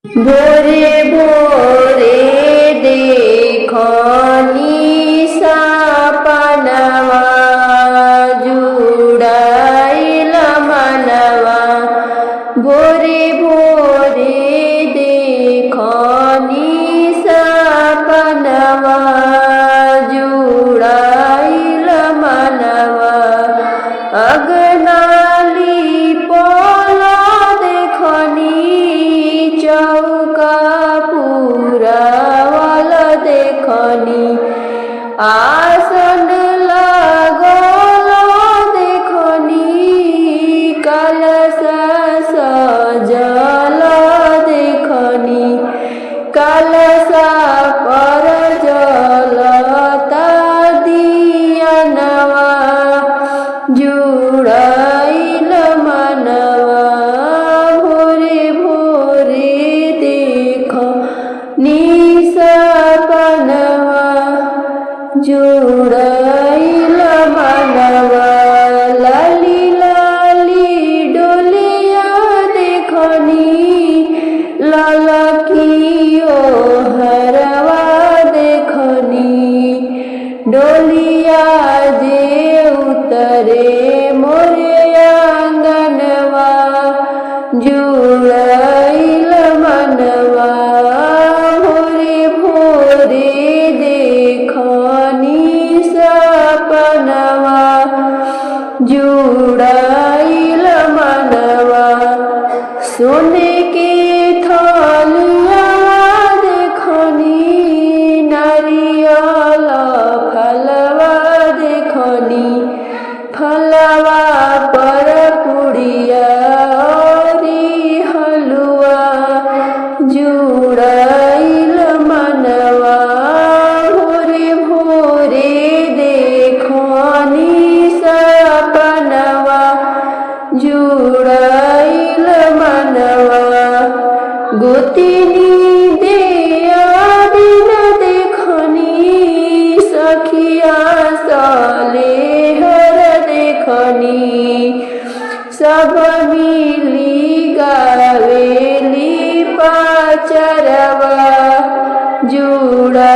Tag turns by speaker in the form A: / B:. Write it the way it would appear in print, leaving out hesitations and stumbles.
A: भोरे भोरे देखनी सपनवा जुड़ाइल मनवा। भोरे भोरे देखनी सपनवा जुड़ाइल मनवा। अगनाली पोला देखनी चौका पुरावल देखनी। आसन लागल देखनी कलश सजल देखनी। कलश पर जलता दियनवा जुड़ाइल मनवा। भोरे भोरे देखनी सपनवा जुड़ाइल मनवा। लाली लाली डोलिया देखनी ललकियो हरवा देखनी। डोलिया जे उतरे मोरे आंगनवा जुड़ाइल मनवा। भोरे भोरे देखनी सपनवा जुड़ाइल मनवा। सोने के थालिया देखनी नारियल फलवा देखनी। फलवा पर पुड़िया औरी हलुआ जुड़ाइल मनवा। भोरे भोरे देखनी सपनवा जुड़ाइल मनवा। गोतिनी देया दिन देखनी सखिया सलेहर देखनी। सब मिली गावेली पाचरवा जुड़ा